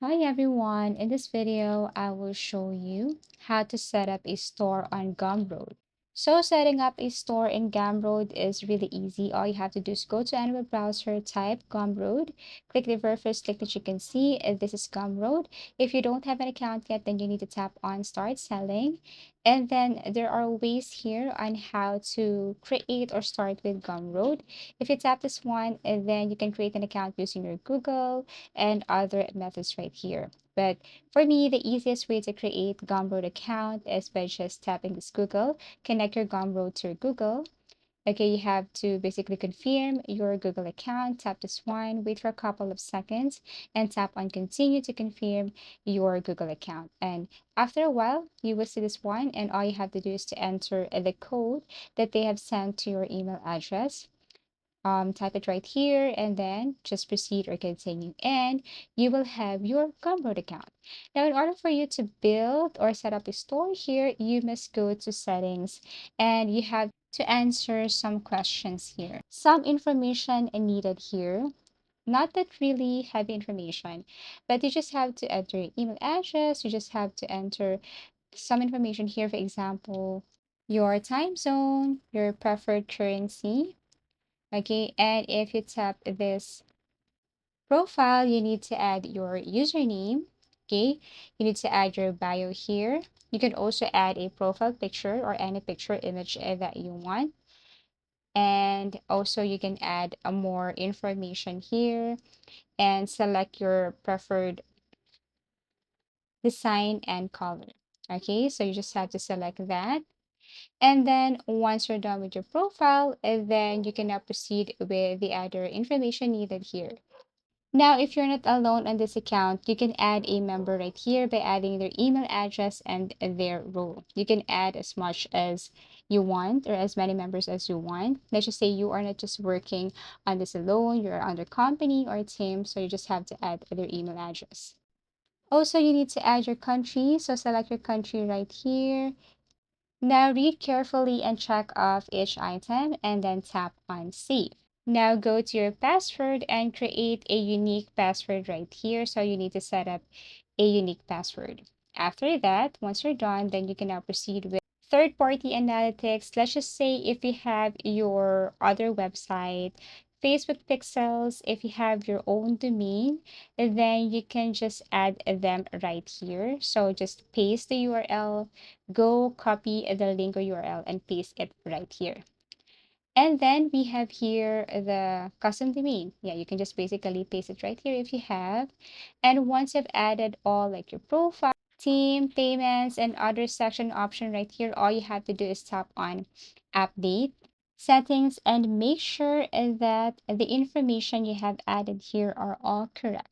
Hi everyone, in this video I will show you how to set up a store on Gumroad. So setting up a store in Gumroad is really easy. All you have to do is go to any web browser, type Gumroad, click the very first link that you can see. This is Gumroad. If you don't have an account yet, then you need to tap on Start Selling. And then there are ways here on how to create or start with Gumroad. If you tap this one, and then you can create an account using your Google and other methods right here. But for me, the easiest way to create Gumroad account is by just tapping this Google, connect your Gumroad to your Google. Okay, you have to basically confirm your Google account. Tap this one, wait for a couple of seconds, and tap on continue to confirm your Google account. And after a while, you will see this one, and all you have to do is to enter the code that they have sent to your email address. Type it right here and then just proceed or continue, and you will have your Gumroad account. Now, in order for you to build or set up a store here, you must go to settings and you have to answer some questions here. Some information needed here. Not that really heavy information, but you just have to enter your email address. You just have to enter some information here, for example, your time zone, your preferred currency. Okay, and if you tap this profile, you need to add your username. Okay, you need to add your bio here. You can also add a profile picture or any picture image that you want. And also you can add a more information here and select your preferred design and color. Okay, so you just have to select that. And then once you're done with your profile, then you can now proceed with the other information needed here. Now, if you're not alone on this account, you can add a member right here by adding their email address and their role. You can add as much as you want or as many members as you want. Let's just say you are not just working on this alone, you're on a company or a team, so you just have to add their email address. Also, you need to add your country, so select your country right here. Now read carefully and check off each item and then tap on save. Now go to your password and create a unique password right here. So you need to set up a unique password. After that, once you're done, then you can now proceed with third-party analytics. Let's just say if you have your other website, Facebook pixels, if you have your own domain, then you can just add them right here. So just paste the URL, go copy the link or URL and paste it right here. And then we have here the custom domain. Yeah, you can just basically paste it right here if you have. And once you've added all like your profile, team, payments, and other section option right here, all you have to do is tap on update settings and make sure that the information you have added here are all correct.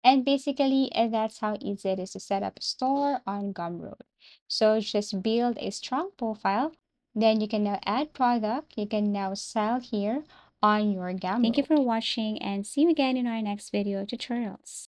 And basically, that's how easy it is to set up a store on Gumroad. So just build a strong profile. Then you can now add product. You can now sell here on your Gumroad. Thank you for watching and see you again in our next video tutorials.